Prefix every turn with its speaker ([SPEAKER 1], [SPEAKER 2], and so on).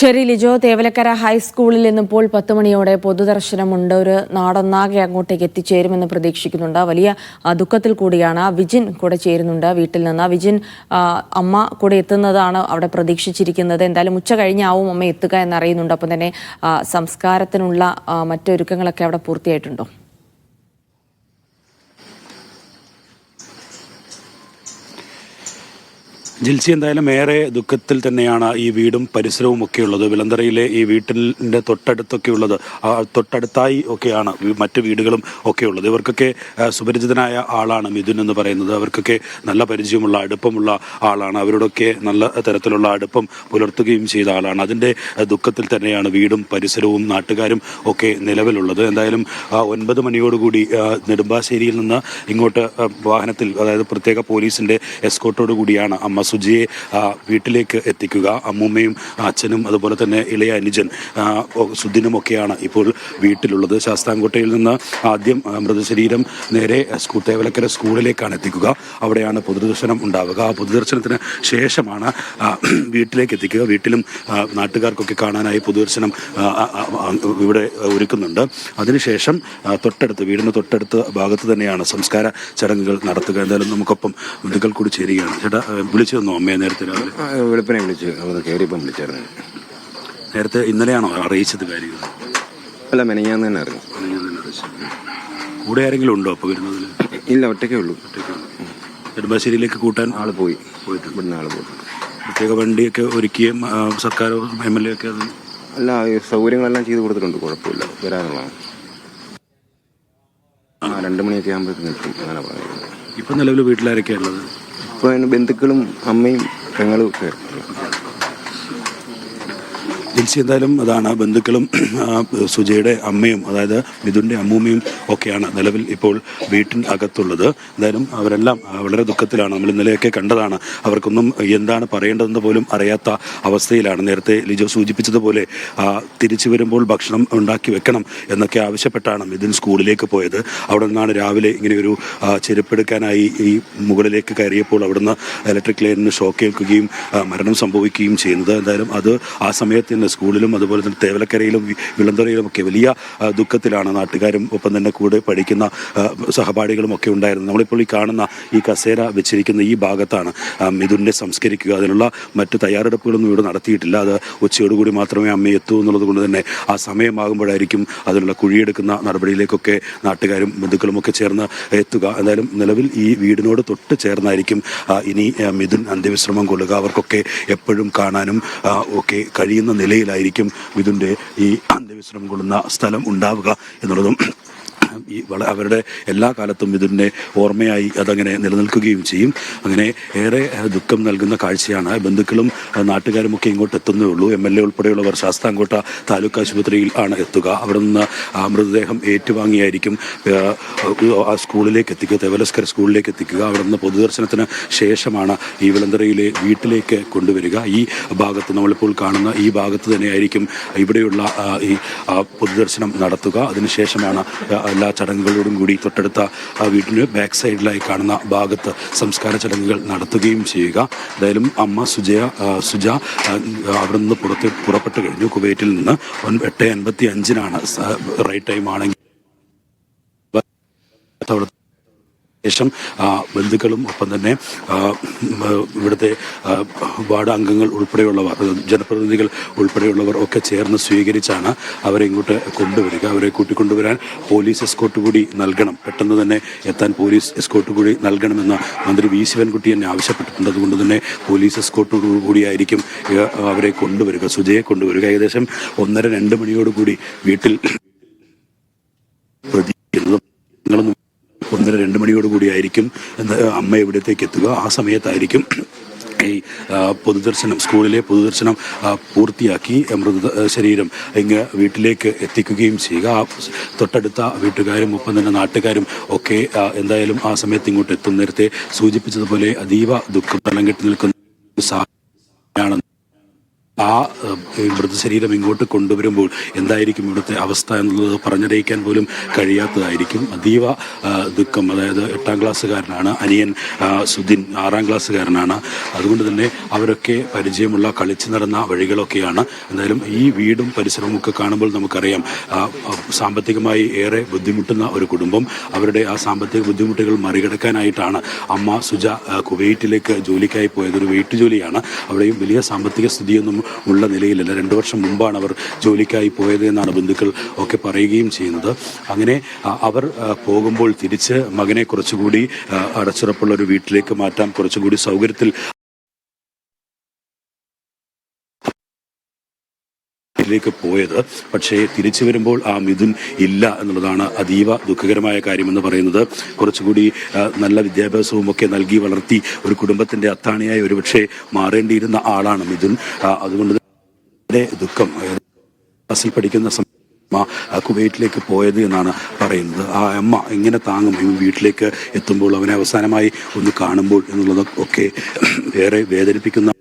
[SPEAKER 1] ശരി ലിജോ, തേവലക്കര ഹൈസ്കൂളിൽ നിന്നിപ്പോൾ 10 മണിയോടെ പൊതുദർശനമുണ്ട്. ഒരു നാടൊന്നാകെ അങ്ങോട്ടേക്ക് എത്തിച്ചേരുമെന്ന് പ്രതീക്ഷിക്കുന്നുണ്ട്. വലിയ ദുഃഖത്തിൽ കൂടിയാണ്. വിജിൻ കൂടെ ചേരുന്നുണ്ട് വീട്ടിൽ നിന്ന്. വിജിൻ, അമ്മ കൂടെ എത്തുന്നതാണ് അവിടെ പ്രതീക്ഷിച്ചിരിക്കുന്നത്. എന്തായാലും ഉച്ച കഴിഞ്ഞാവും അമ്മ എത്തുക എന്നറിയുന്നുണ്ട്. അപ്പം തന്നെ സംസ്കാരത്തിനുള്ള മറ്റൊരുക്കങ്ങളൊക്കെ അവിടെ പൂർത്തിയായിട്ടുണ്ടോ?
[SPEAKER 2] ജിൽസി, എന്തായാലും ഏറെ ദുഃഖത്തിൽ തന്നെയാണ് ഈ വീടും പരിസരവും ഒക്കെ ഉള്ളത്. വിളന്തറയിലെ ഈ വീട്ടിൻ്റെ തൊട്ടടുത്തൊക്കെ ഉള്ളത്, തൊട്ടടുത്തായി ഒക്കെയാണ് മറ്റു വീടുകളും ഒക്കെ ഉള്ളത്. ഇവർക്കൊക്കെ സുപരിചിതനായ ആളാണ് മിഥുൻ എന്ന് പറയുന്നത്. അവർക്കൊക്കെ നല്ല പരിചയമുള്ള അടുപ്പമുള്ള ആളാണ്. അവരോടൊക്കെ നല്ല തരത്തിലുള്ള അടുപ്പം പുലർത്തുകയും ചെയ്ത ആളാണ്. അതിൻ്റെ ദുഃഖത്തിൽ തന്നെയാണ് വീടും പരിസരവും നാട്ടുകാരും ഒക്കെ നിലവിലുള്ളത്. എന്തായാലും 9 മണിയോടുകൂടി നെടുമ്പാശ്ശേരിയിൽ നിന്ന് ഇങ്ങോട്ട് വാഹനത്തിൽ, അതായത് പ്രത്യേക പോലീസിൻ്റെ എസ്കോർട്ടോടു കൂടിയാണ് അമ്മ സുജിയെ വീട്ടിലേക്ക് എത്തിക്കുക. അമ്മൂമ്മയും അച്ഛനും അതുപോലെ തന്നെ ഇളയ അനുജൻ സുദിനുമൊക്കെയാണ് ഇപ്പോൾ വീട്ടിലുള്ളത്. ശാസ്താംകോട്ടയിൽ നിന്ന് ആദ്യം മൃതശരീരം നേരെ തേവലക്കര സ്കൂളിലേക്കാണ് എത്തിക്കുക. അവിടെയാണ് പൊതുദർശനം ഉണ്ടാവുക. ആ പൊതുദർശനത്തിന് ശേഷമാണ് വീട്ടിലേക്ക് എത്തിക്കുക. വീട്ടിലും നാട്ടുകാർക്കൊക്കെ കാണാനായി പൊതുദർശനം ഇവിടെ ഒരുക്കുന്നുണ്ട്. അതിനുശേഷം വീടിന് തൊട്ടടുത്ത ഭാഗത്ത് തന്നെയാണ് സംസ്കാര ചടങ്ങുകൾ നടത്തുക. എന്തായാലും നമുക്കൊപ്പം ബന്ധുക്കൾ കൂടി ചേരുകയാണ്. ചേട്ടാ, വിളിച്ചു തന്നോ അമ്മയെ നേരത്തെ? രാവിലെ
[SPEAKER 3] വെളുപ്പിനെ വിളിച്ചു, കയറിയപ്പം വിളിച്ചായിരുന്നു.
[SPEAKER 2] നേരത്തെ ഇന്നലെയാണോ അറിയിച്ചത് കാര്യങ്ങൾ?
[SPEAKER 3] അല്ല, മെനഞ്ഞാന്ന് തന്നെ അറിഞ്ഞു.
[SPEAKER 2] കൂടെ ആരെങ്കിലും ഉണ്ടോ അപ്പോൾ വരുന്നതിൽ?
[SPEAKER 3] ഇല്ല, ഒറ്റയ്ക്കേ ഉള്ളൂ.
[SPEAKER 2] നെടുമ്പാശ്ശേരിയിലേക്ക് കൂട്ടാൻ
[SPEAKER 3] ആള് പോയിട്ടുണ്ട്. ഇവിടുന്ന് ആള് പോയിട്ടുണ്ട്.
[SPEAKER 2] പ്രത്യേക വണ്ടിയൊക്കെ ഒരുക്കിയും സർക്കാർ MLA ഒക്കെ അത്
[SPEAKER 3] അല്ല, സൗകര്യങ്ങളെല്ലാം ചെയ്ത് കൊടുത്തിട്ടുണ്ട്. കുഴപ്പമില്ല, വരാനുള്ളതാണ്. 2 മണിയൊക്കെ ആകുമ്പോഴത്തേക്ക് നിൽക്കും, അങ്ങനെ പറയുന്നത്.
[SPEAKER 2] ഇപ്പം നിലവിൽ വീട്ടിലാരൊക്കെയാണ് ഉള്ളത്?
[SPEAKER 3] ഇപ്പോൾ ബന്ധുക്കളും അമ്മയും പെങ്ങളും ഒക്കെ.
[SPEAKER 2] ജിൽസി, എന്തായാലും അതാണ്, ബന്ധുക്കളും സുജയുടെ അമ്മയും, അതായത് മിഥുൻ്റെ അമ്മൂമ്മയും ഒക്കെയാണ് നിലവിൽ ഇപ്പോൾ വീട്ടിനകത്തുള്ളത്. എന്തായാലും അവരെല്ലാം വളരെ ദുഃഖത്തിലാണ്. നമ്മൾ ഇന്നലെയൊക്കെ കണ്ടതാണ്. അവർക്കൊന്നും എന്താണ് പറയേണ്ടതെന്ന് പോലും അറിയാത്ത അവസ്ഥയിലാണ്. നേരത്തെ ലിജോ സൂചിപ്പിച്ചതുപോലെ തിരിച്ചു വരുമ്പോൾ ഭക്ഷണം ഉണ്ടാക്കി വെക്കണം എന്നൊക്കെ ആവശ്യപ്പെട്ടാണ് മിഥുൻ സ്കൂളിലേക്ക് പോയത്. അവിടെ നിന്നാണ് രാവിലെ ഇങ്ങനെയൊരു ചെരുപ്പെടുക്കാനായി ഈ മുകളിലേക്ക് കയറിയപ്പോൾ അവിടുന്ന് ഇലക്ട്രിക് ലൈനിന് ഷോക്ക് ഏൽക്കുകയും മരണം സംഭവിക്കുകയും ചെയ്യുന്നത്. എന്തായാലും അത് ആ സമയത്ത് സ്കൂളിലും അതുപോലെ തന്നെ തേവലക്കരയിലും വിളന്തറയിലും ഒക്കെ വലിയ ദുഃഖത്തിലാണ് നാട്ടുകാരും ഒപ്പം തന്നെ കൂടെ പഠിക്കുന്ന സഹപാഠികളും ഒക്കെ ഉണ്ടായിരുന്നു. നമ്മളിപ്പോൾ ഈ കാണുന്ന ഈ കസേര വെച്ചിരിക്കുന്ന ഈ ഭാഗത്താണ് മിഥുനെ സംസ്കരിക്കുക. അതിനുള്ള മറ്റ് തയ്യാറെടുപ്പുകളൊന്നും ഇവിടെ നടത്തിയിട്ടില്ല. അത് ഉച്ചയോടുകൂടി മാത്രമേ അമ്മ എത്തൂ എന്നുള്ളത് കൊണ്ട് തന്നെ ആ സമയമാകുമ്പോഴായിരിക്കും അതിനുള്ള കുഴിയെടുക്കുന്ന നടപടിയിലേക്കൊക്കെ നാട്ടുകാരും ബന്ധുക്കളും ഒക്കെ ചേർന്ന് എത്തുക. എന്തായാലും നിലവിൽ ഈ വീടിനോട് തൊട്ട് ചേർന്നായിരിക്കും ഇനി മിഥുൻ അന്ത്യവിശ്രമം കൊള്ളുക. അവർക്കൊക്കെ എപ്പോഴും കാണാനും ഒക്കെ കഴിയുന്ന നിലയിലായിരിക്കും മിഥുൻ്റെ ഈ അന്ത്യവിശ്രമം കൊള്ളുന്ന സ്ഥലം ഉണ്ടാവുക എന്നുള്ളതും അവരുടെ എല്ലാ കാലത്തും മിഥുനെ ഓർമ്മയായി അതങ്ങനെ നിലനിൽക്കുകയും ചെയ്യും. അങ്ങനെ ഏറെ ദുഃഖം നൽകുന്ന കാഴ്ചയാണ്. ബന്ധുക്കളും നാട്ടുകാരുമൊക്കെ ഇങ്ങോട്ട് എത്തുന്നേ ഉള്ളൂ. MLA ഉൾപ്പെടെയുള്ളവർ ശാസ്താംകോട്ട താലൂക്ക് ആശുപത്രിയിൽ ആണ് എത്തുക. അവിടെ നിന്ന് മൃതദേഹം ഏറ്റുവാങ്ങിയായിരിക്കും ആ സ്കൂളിലേക്ക് എത്തിക്കുക, തേവലക്കര സ്കൂളിലേക്ക് എത്തിക്കുക. അവിടെ നിന്ന് പൊതുദർശനത്തിന് ശേഷമാണ് ഈ വിളന്തറയിലെ വീട്ടിലേക്ക് കൊണ്ടുവരിക. ഈ ഭാഗത്ത്, നമ്മളിപ്പോൾ കാണുന്ന ഈ ഭാഗത്ത് തന്നെയായിരിക്കും ഇവിടെയുള്ള ഈ പൊതുദർശനം നടത്തുക. അതിനുശേഷമാണ് എല്ലാ ചടങ്ങുകളോടും കൂടി തൊട്ടടുത്ത വീടിന് ബാക്ക് സൈഡിലായി കാണുന്ന ഭാഗത്ത് സംസ്കാര ചടങ്ങുകൾ നടത്തുകയും ചെയ്യുക. എന്തായാലും അമ്മ സുജ അവിടെ നിന്ന് പുറപ്പെട്ടു കഴിഞ്ഞു. കുവൈറ്റിൽ നിന്ന് 8:55 റൈറ്റ് ടൈം ആണെങ്കിൽ ശേഷം ബന്ധുക്കളും ഒപ്പം തന്നെ ഇവിടുത്തെ വാർഡ് അംഗങ്ങൾ ഉൾപ്പെടെയുള്ളവർ, ജനപ്രതിനിധികൾ ഉൾപ്പെടെയുള്ളവർ ഒക്കെ ചേർന്ന് സ്വീകരിച്ചാണ് അവരെ ഇങ്ങോട്ട് കൊണ്ടുവരിക. അവരെ കൂട്ടിക്കൊണ്ടുവരാൻ പോലീസ് എസ്കോർട്ട് കൂടി നൽകണം, പെട്ടെന്ന് തന്നെ എത്താൻ പോലീസ് എസ്കോർട്ട് കൂടി നൽകണമെന്ന് മന്ത്രി വി ശിവൻകുട്ടി തന്നെ ആവശ്യപ്പെട്ടിട്ടുണ്ട്. അതുകൊണ്ട് തന്നെ പോലീസ് എസ്കോർട്ട് കൂടിയായിരിക്കും അവരെ കൊണ്ടുവരിക, സുജയെ കൊണ്ടുവരിക. ഏകദേശം 1:30-2 മണിയോടുകൂടി വീട്ടിൽ 1:30-2 മണിയോടുകൂടിയായിരിക്കും അമ്മ ഇവിടത്തേക്ക് എത്തുക. ആ സമയത്തായിരിക്കും ഈ പൊതുദർശനം, സ്കൂളിലെ പൊതുദർശനം പൂർത്തിയാക്കി ശരീരം ഇങ്ങ് വീട്ടിലേക്ക് എത്തിക്കുകയും ചെയ്യുക. തൊട്ടടുത്ത വീട്ടുകാരും ഒപ്പം തന്നെ നാട്ടുകാരും ഒക്കെ എന്തായാലും ആ സമയത്ത് ഇങ്ങോട്ട് എത്തും. നേരത്തെ സൂചിപ്പിച്ചതുപോലെ അതീവ ദുഃഖം തലം കെട്ടി നിൽക്കുന്ന സാഹചര്യമാണ് ആ മൃതശരീരം ഇങ്ങോട്ട് കൊണ്ടുവരുമ്പോൾ എന്തായിരിക്കും ഇവിടുത്തെ അവസ്ഥ എന്നുള്ളത് പറഞ്ഞറിയിക്കാൻ പോലും കഴിയാത്തതായിരിക്കും. അതീവ ദുഃഖം. അതായത് 8ാം ക്ലാസ്സുകാരനാണ് അനിയൻ സുദിൻ, 6ാം ക്ലാസ്സുകാരനാണ്. അതുകൊണ്ട് തന്നെ അവരൊക്കെ പരിചയമുള്ള കളിച്ചു നടന്ന വഴികളൊക്കെയാണ്. എന്തായാലും ഈ വീടും പരിസരവും ഒക്കെ കാണുമ്പോൾ നമുക്കറിയാം സാമ്പത്തികമായി ഏറെ ബുദ്ധിമുട്ടുന്ന ഒരു കുടുംബം. അവരുടെ ആ സാമ്പത്തിക ബുദ്ധിമുട്ടുകൾ മറികടക്കാനായിട്ടാണ് അമ്മ സുജ കുവൈറ്റിലേക്ക് ജോലിക്കായി പോയത്. ഒരു വെയിറ്റ് ജോലിയാണ്. അവിടെയും വലിയ സാമ്പത്തിക സ്ഥിതിയൊന്നും ഉള്ള നിലയിലല്ല. 2 വർഷം മുമ്പാണ് അവർ ജോലിക്കായി പോയത് എന്നാണ് ബന്ധുക്കൾ ഒക്കെ പറയുകയും ചെയ്യുന്നത്. അങ്ങനെ അവർ പോകുമ്പോൾ തിരിച്ച് മകനെ കുറച്ചുകൂടി അടച്ചുറപ്പുള്ള ഒരു വീട്ടിലേക്ക് മാറ്റാൻ കുറച്ചുകൂടി സൗകര്യത്തിൽ ിലേക്ക് പോയത്. പക്ഷേ തിരിച്ചു വരുമ്പോൾ ആ മിഥുൻ ഇല്ല എന്നുള്ളതാണ് അതീവ ദുഃഖകരമായ കാര്യമെന്ന് പറയുന്നത്. കുറച്ചുകൂടി നല്ല വിദ്യാഭ്യാസവും ഒക്കെ നൽകി വളർത്തി ഒരു കുടുംബത്തിന്റെ അത്താണിയായി ഒരുപക്ഷെ മാറേണ്ടിയിരുന്ന ആളാണ് മിഥുൻ. അതുകൊണ്ട് തന്നെ ദുഃഖം. ക്ലാസ്സിൽ പഠിക്കുന്ന കുവൈറ്റിലേക്ക് പോയത് എന്നാണ് പറയുന്നത്. ആ അമ്മ എങ്ങനെ താങ്ങും വീട്ടിലേക്ക് എത്തുമ്പോൾ അവനെ അവസാനമായി ഒന്ന് കാണുമ്പോൾ എന്നുള്ളത് ഒക്കെ ഏറെ വേദനിപ്പിക്കുന്ന